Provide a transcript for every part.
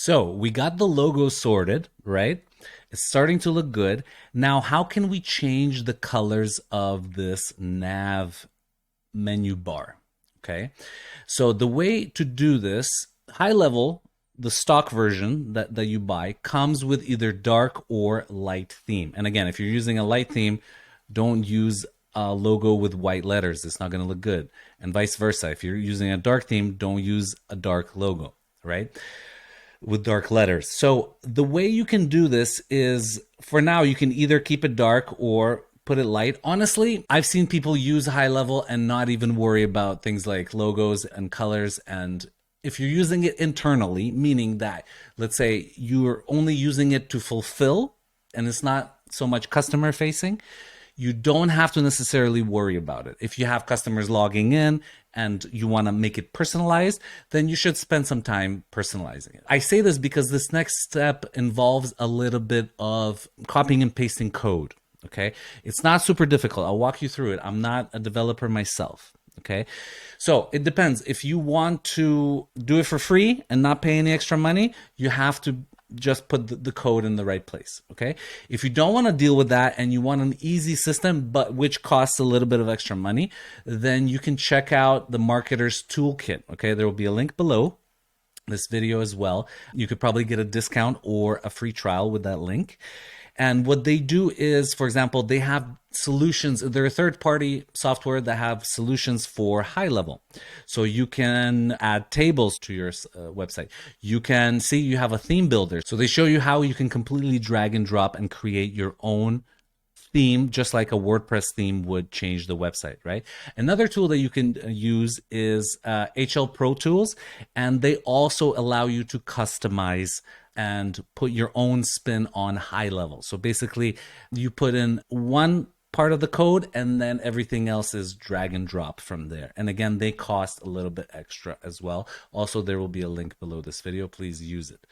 So we got the logo sorted, right? It's starting to look good. Now, how can we change the colors of this nav menu bar? Okay. So the way to do this, HighLevel, the stock version that you buy, comes with either dark or light theme. And again, if you're using a light theme, don't use a logo with white letters. It's not going to look good. And vice versa. If you're using a dark theme, don't use a dark logo, right? With dark letters. So the way you can do this is, for now, you can either keep it dark or put it light. Honestly, I've seen people use HighLevel and not even worry about things like logos and colors. And if you're using it internally, meaning that, let's say you're only using it to fulfill and it's not so much customer facing, you don't have to necessarily worry about it. If you have customers logging in and you want to make it personalized, then you should spend some time personalizing it. I say this because this next step involves a little bit of copying and pasting code. Okay, it's not super difficult. I'll walk you through it. I'm not a developer myself. Okay, so it depends. If you want to do it for free and not pay any extra money, you have to just put the code in the right place. Okay, if you don't want to deal with that and you want an easy system, but which costs a little bit of extra money, then you can check out the Marketer's Toolkit. Okay, there will be a link below this video as well. You could probably get a discount or a free trial with that link. And what they do is, for example, they have solutions. They're a third-party software that have solutions for HighLevel. So you can add tables to your website. You can see you have a theme builder. So they show you how you can completely drag and drop and create your own theme, just like a WordPress theme would change the website, right? Another tool that you can use is HL Pro Tools, and they also allow you to customize and put your own spin on HighLevel. So basically, you put in one part of the code and then everything else is drag and drop from there. And again, they cost a little bit extra as well. Also, there will be a link below this video. Please use it.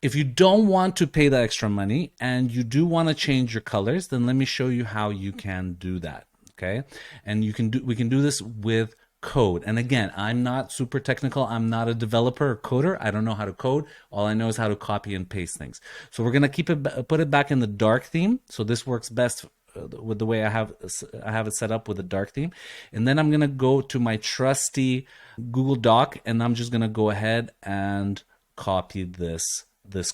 If you don't want to pay that extra money and you do want to change your colors, then let me show you how you can do that. Okay, and we can do this with code. And again, I'm not super technical. I'm not a developer or coder. I don't know how to code. All I know is how to copy and paste things. So we're going to put it back in the dark theme. So this works best with the way I have it set up with a dark theme. And then I'm going to go to my trusty Google Doc, and I'm just going to go ahead and copy this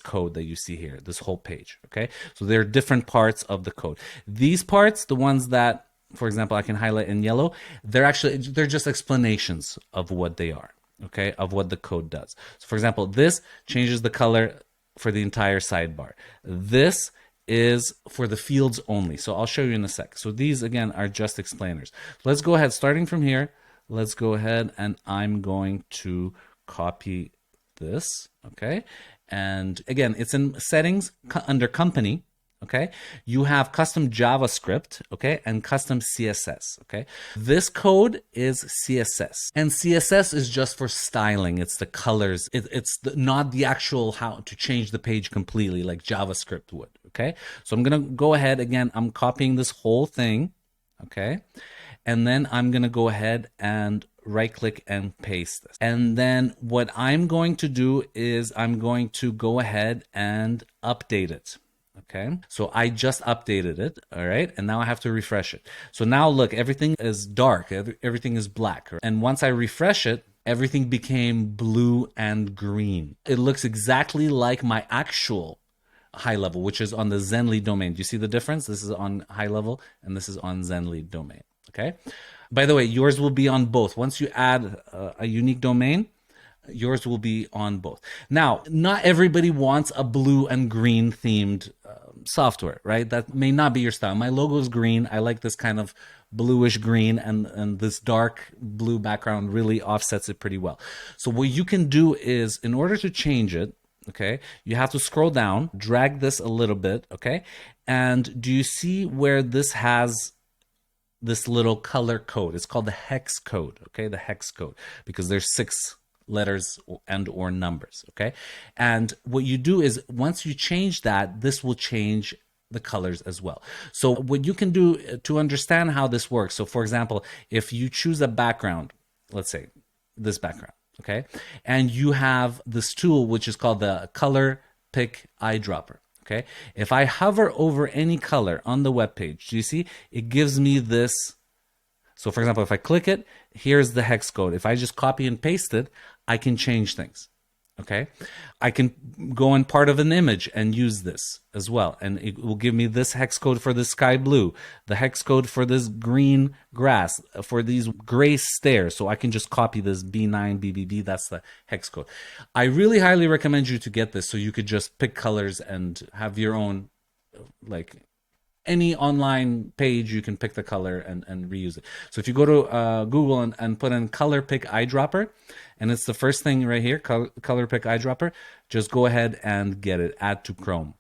code that you see here, this whole page. Okay. So there are different parts of the code. These parts, the ones that, for example, I can highlight in yellow, they're just explanations of what they are, okay, of what the code does. So for example, this changes the color for the entire sidebar. This is for the fields only. So I'll show you in a sec. So these, again, are just explainers. Let's go ahead, starting from here, let's go ahead and I'm going to copy this, okay? And again, it's in settings under company. Okay, you have custom JavaScript, okay, and custom CSS, okay. This code is CSS, and CSS is just for styling. It's the colors. Not the actual how to change the page completely like JavaScript would, okay. So I'm gonna go ahead again. I'm copying this whole thing, okay, and then I'm gonna go ahead and right-click and paste this. And then what I'm going to do is I'm going to go ahead and update it. Okay, so I just updated it, all right, and now I have to refresh it. So now look, everything is dark, everything is black, and once I refresh it, everything became blue and green. It looks exactly like my actual HighLevel, which is on the Zenly domain. Do you see the difference? This is on HighLevel, and this is on Zenly domain, okay? By the way, yours will be on both. Once you add a unique domain, yours will be on both. Now, not everybody wants a blue and green themed software, right? That may not be your style. My logo is green. I like this kind of bluish green, and this dark blue background really offsets it pretty well. So what you can do is, in order to change it, okay, you have to scroll down, drag this a little bit, okay? And do you see where this has this little color code? It's called the hex code, okay? The hex code, because there's 6 letters and or numbers, okay? And what you do is once you change that, this will change the colors as well. So what you can do to understand how this works, so for example, if you choose a background, let's say this background, okay? And you have this tool, which is called the Color Pick Eyedropper, okay? If I hover over any color on the web page, do you see? It gives me this. So for example, if I click it, here's the hex code. If I just copy and paste it, I can change things. Okay, I can go in part of an image and use this as well. And it will give me this hex code for the sky blue, the hex code for this green grass, for these gray stairs. So I can just copy this B9, BBB, that's the hex code. I really highly recommend you to get this so you could just pick colors and have your own, like, any online page, you can pick the color and reuse it. So if you go to Google and put in color pick eyedropper, and it's the first thing right here, color pick eyedropper, just go ahead and get it, add to Chrome.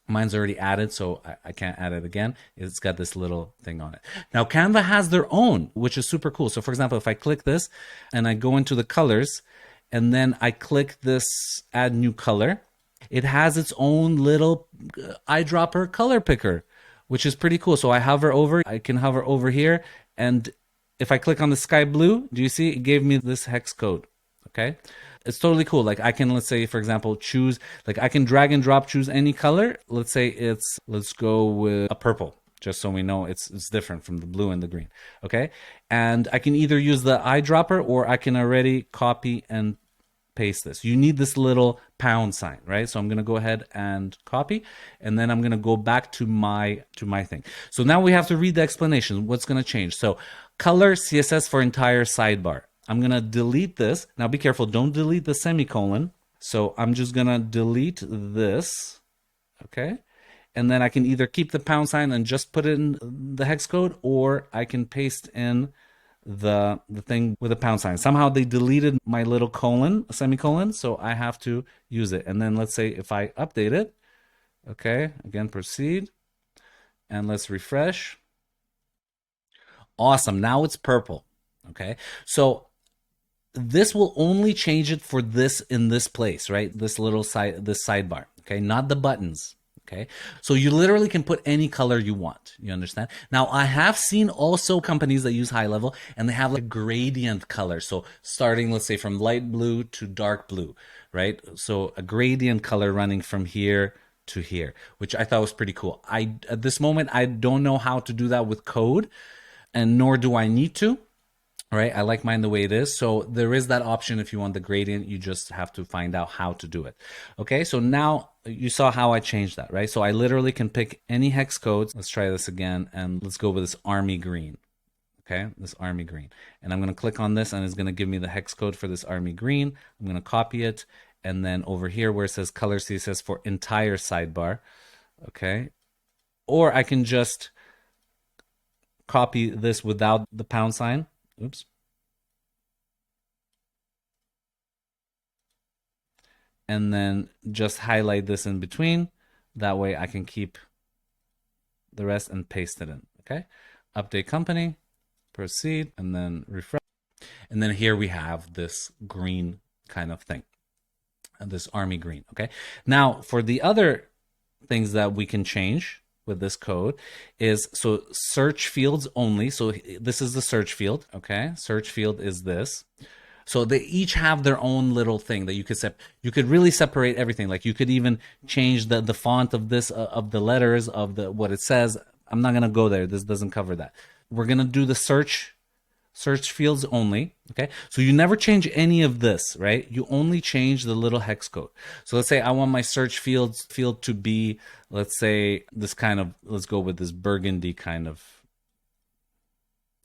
Mine's already added, so I can't add it again. It's got this little thing on it. Now Canva has their own, which is super cool. So for example, if I click this and I go into the colors and then I click this add new color, it has its own little eyedropper color picker, which is pretty cool. So I can hover over here, and if I click on the sky blue, do you see it gave me this hex code? Okay, it's totally cool. Like I can, let's say, for example, choose, like I can drag and drop, choose any color. Let's say let's go with a purple, just so we know it's different from the blue and the green. Okay, and I can either use the eyedropper or I can already copy and paste this. You need this little pound sign, right? So I'm going to go ahead and copy, and then I'm going to go back to my thing. So now we have to read the explanation. What's going to change? So color CSS for entire sidebar. I'm going to delete this. Now be careful. Don't delete the semicolon. So I'm just going to delete this. Okay. And then I can either keep the pound sign and just put it in the hex code, or I can paste in the thing with a pound sign. Somehow they deleted my little semicolon, so I have to use it. And then let's say if I update it, okay, again, proceed, and let's refresh. Awesome, now it's purple, okay? So this will only change it for this in this place, right? This little this sidebar, okay? Not the buttons. Okay, so you literally can put any color you want. You understand? Now, I have seen also companies that use HighLevel and they have like a gradient color. So starting, let's say, from light blue to dark blue, right? So a gradient color running from here to here, which I thought was pretty cool. At this moment, I don't know how to do that with code, and nor do I need to. Right, I like mine the way it is. So there is that option. If you want the gradient, you just have to find out how to do it. Okay, so now you saw how I changed that, right? So I literally can pick any hex codes. Let's try this again, and let's go with this army green. Okay, this army green. And I'm going to click on this, and it's going to give me the hex code for this army green. I'm going to copy it, and then over here where it says color CSS for entire sidebar, okay? Or I can just copy this without the pound sign. Oops. And then just highlight this in between. That way I can keep the rest and paste it in. Okay. Update company, proceed, and then refresh. And then here we have this green kind of thing. And this army green. Okay. Now for the other things that we can change with this code is, so search fields only. So this is the search field. Okay, search field is this. So they each have their own little thing that you could really separate everything. Like you could even change the font of this of the letters of what it says. I'm not gonna go there. This doesn't cover that. We're gonna do the search fields only. Okay, so you never change any of this, right? You only change the little hex code. So let's say I want my search field to be, let's say, this kind of, let's go with this burgundy kind of.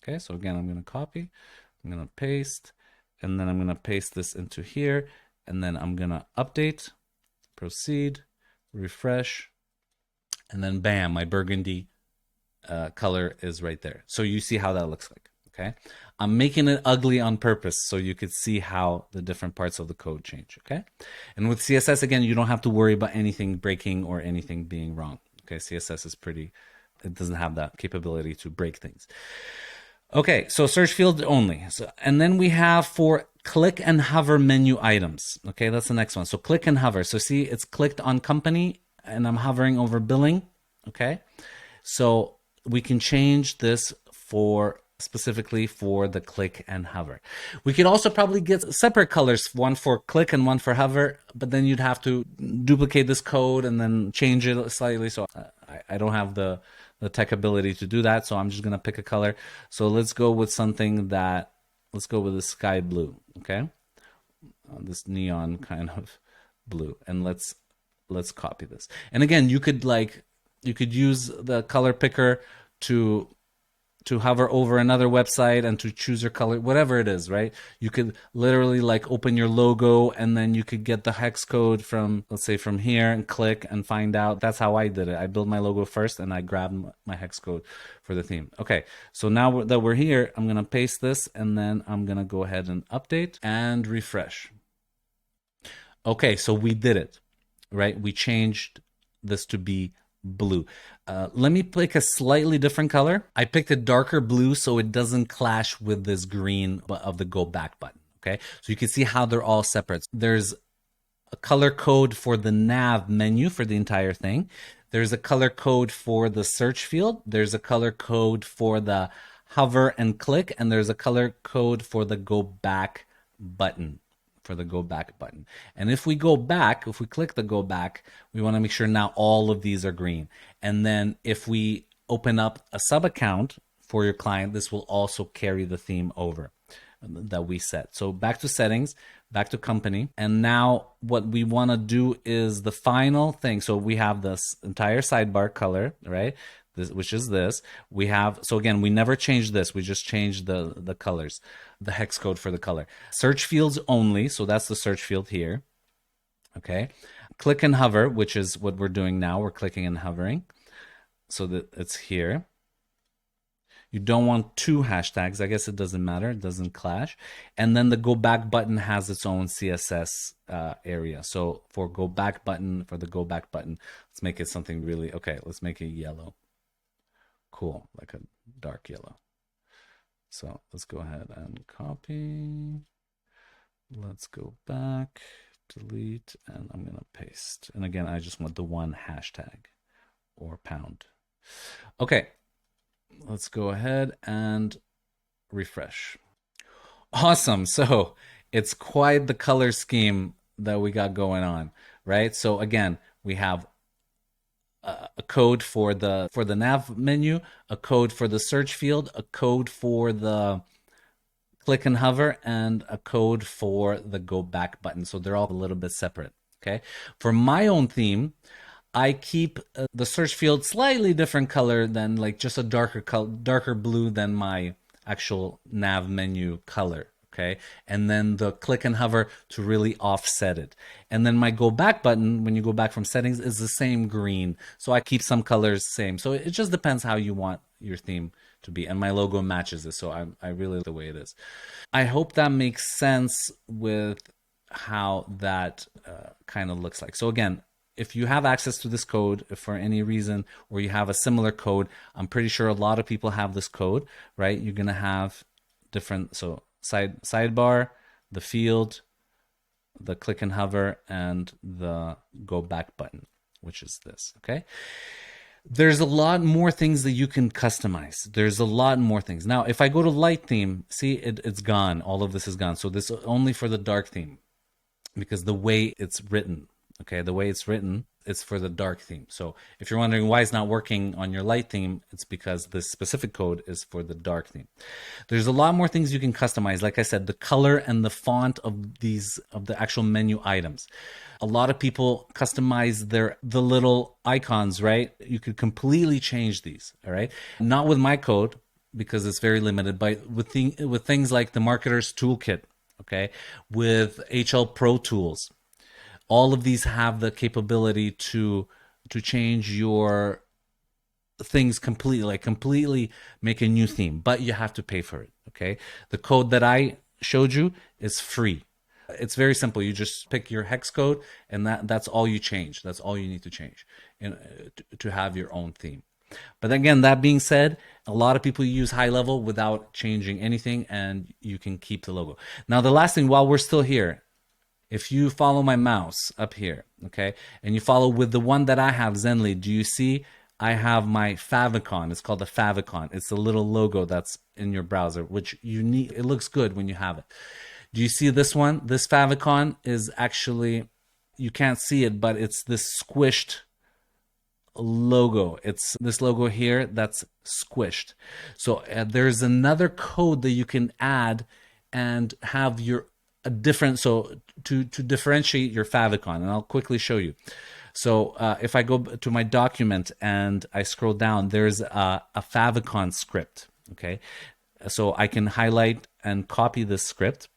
Okay, so again, I'm going to copy, I'm going to paste, and then I'm going to paste this into here, and then I'm going to update, proceed, refresh, and then bam, my burgundy color is right there. So you see how that looks like. Okay, I'm making it ugly on purpose so you could see how the different parts of the code change. Okay, and with CSS, again, you don't have to worry about anything breaking or anything being wrong. Okay, CSS is it doesn't have that capability to break things. Okay, so search field only. So, and then we have for click and hover menu items. Okay, that's the next one. So click and hover. So see, it's clicked on company and I'm hovering over billing. Okay, so we can change this for specifically for the click and hover. We could also probably get separate colors, one for click and one for hover, but then you'd have to duplicate this code and then change it slightly. So I don't have the tech ability to do that. So I'm just going to pick a color. So let's go with something that, let's go with the sky blue. Okay. This neon kind of blue. And let's copy this. And again, you could use the color picker to hover over another website and to choose your color, whatever it is, right? You could literally like open your logo and then you could get the hex code from, let's say, from here and click and find out. That's how I did it. I built my logo first and I grabbed my hex code for the theme. Okay, so now that we're here, I'm gonna paste this and then I'm gonna go ahead and update and refresh. Okay, so we did it, right? We changed this to be blue. Let me pick a slightly different color. I picked a darker blue so it doesn't clash with this green of the go back button. Okay, so you can see how they're all separate. There's a color code for the nav menu for the entire thing. There's a color code for the search field. There's a color code for the hover and click, and there's a color code for the go back button. And if we go back, if we click the go back, we want to make sure now all of these are green. And then if we open up a sub account for your client, this will also carry the theme over that we set. So back to settings, back to company. And now what we want to do is the final thing. So we have this entire sidebar color, right? Which is this. We have, so again, we never changed this. We just changed the colors, the hex code for the color. Search fields only. So that's the search field here. Okay. Click and hover, which is what we're doing now. We're clicking and hovering so that it's here. You don't want two hashtags. I guess it doesn't matter. It doesn't clash. And then the go back button has its own CSS area. So for the go back button, let's make it something really, okay, let's make it yellow. Cool, like a dark yellow. So let's go ahead and copy. Let's go back, delete, and I'm gonna paste. And again, I just want the one hashtag or pound. Okay, let's go ahead and refresh. Awesome, so it's quite the color scheme that we got going on, right? So again, we have a code for the nav menu, a code for the search field, a code for the click and hover, and a code for the go back button. So they're all a little bit separate. Okay. For my own theme, I keep the search field slightly different color than like just a darker blue than my actual nav menu color. Okay, and then the click and hover to really offset it. And then my go back button, when you go back from settings, is the same green. So I keep some colors same. So it just depends how you want your theme to be. And my logo matches it. So I really like the way it is. I hope that makes sense with how that kind of looks like. So again, if you have access to this code for any reason, or you have a similar code, I'm pretty sure a lot of people have this code, right? You're going to have different, so sidebar, the field, the click and hover, and the go back button, which is this. Okay, there's a lot more things that you can customize. There's a lot more things. Now if I go to light theme, see, it's gone. All of this is gone. So this is only for the dark theme, because the way it's written, okay, the way it's written, it's for the dark theme. So if you're wondering why it's not working on your light theme, it's because this specific code is for the dark theme. There's a lot more things you can customize. Like I said, the color and the font of the actual menu items. A lot of people customize the little icons, right? You could completely change these, all right? Not with my code, because it's very limited, but with things like the marketer's toolkit, okay? With HL Pro tools. All of these have the capability to change your things completely, like completely make a new theme, but you have to pay for it, okay? The code that I showed you is free. It's very simple. You just pick your hex code, and that's all you change. That's all you need to change to have your own theme. But again, that being said, a lot of people use HighLevel without changing anything, and you can keep the logo. Now, the last thing, while we're still here, if you follow my mouse up here, okay, and you follow with the one that I have, Zenly, do you see I have my Favicon. It's called the Favicon. It's a little logo that's in your browser, which you need. It looks good when you have it. Do you see this one? This Favicon is actually, you can't see it, but it's this squished logo. It's this logo here that's squished. So there's another code that you can add and have your a different, so to differentiate your favicon, and I'll quickly show you. So if I go to my document and I scroll down, there's a favicon script. Okay, so I can highlight and copy this script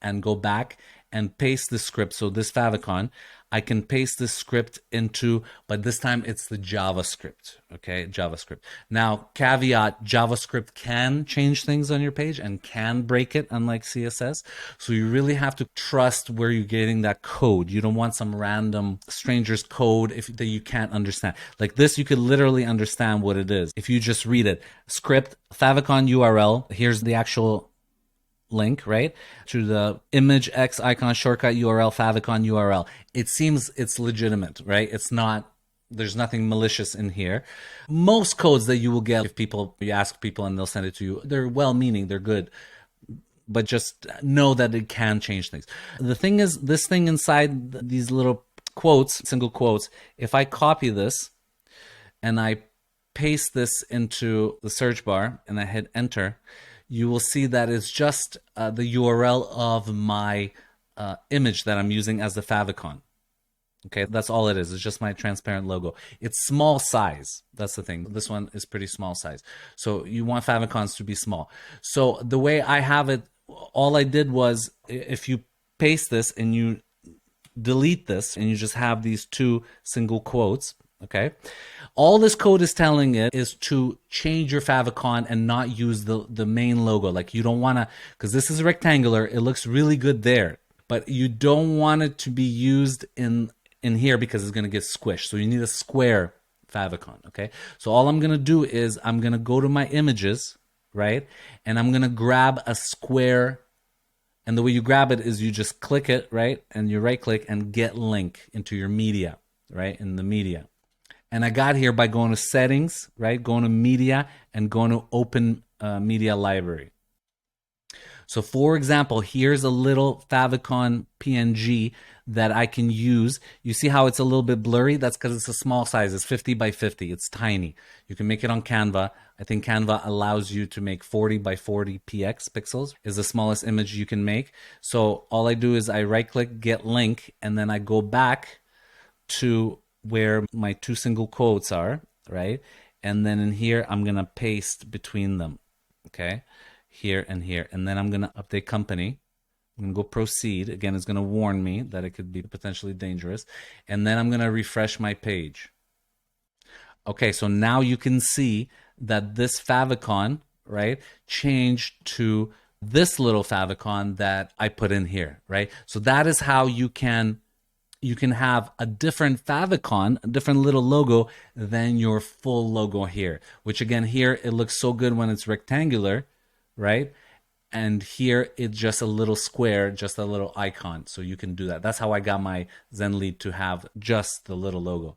and go back and paste the script. So this favicon, I can paste this script into, but this time it's the JavaScript, okay, JavaScript. Now, caveat, JavaScript can change things on your page and can break it, unlike CSS. So you really have to trust where you're getting that code. You don't want some random stranger's code that you can't understand. Like this, you could literally understand what it is. If you just read it, script, favicon URL, here's the actual link, right, to the image X icon shortcut URL favicon URL. It seems it's legitimate, right? It's not, there's nothing malicious in here. Most codes that you will get, if you ask people and they'll send it to you, they're well-meaning, they're good, but just know that it can change things. The thing is, this thing inside these little quotes, single quotes, if I copy this and I paste this into the search bar and I hit enter, you will see that it's just the URL of my image that I'm using as the favicon. Okay, that's all it is. It's just my transparent logo. It's small size. That's the thing. This one is pretty small size. So you want favicons to be small. So the way I have it, all I did was, if you paste this and you delete this and you just have these two single quotes, okay, all this code is telling it is to change your favicon and not use the main logo. Like you don't want to, because this is rectangular, it looks really good there, but you don't want it to be used in here because it's going to get squished. So you need a square favicon. Okay, so all I'm going to do is I'm going to go to my images, right, and I'm going to grab a square. And the way you grab it is you just click it, right, and you right click and get link into your media, right, in the media. And I got here by going to settings, right? Going to media and going to open media library. So for example, here's a little favicon PNG that I can use. You see how it's a little bit blurry? That's because it's a small size. It's 50 by 50. It's tiny. You can make it on Canva. I think Canva allows you to make 40 by 40 pixels is the smallest image you can make. So all I do is I right click, get link, and then I go back to where my two single quotes are, right? And then in here, I'm going to paste between them, okay? Here and here. And then I'm going to update company. I'm going to go proceed. Again, it's going to warn me that it could be potentially dangerous. And then I'm going to refresh my page. Okay, so now you can see that this favicon, right, changed to this little favicon that I put in here, right? So that is how you can have a different favicon, a different little logo than your full logo here, which again, here it looks so good when it's rectangular, right? And here it's just a little square, just a little icon. So you can do that. That's how I got my Zen lead to have just the little logo.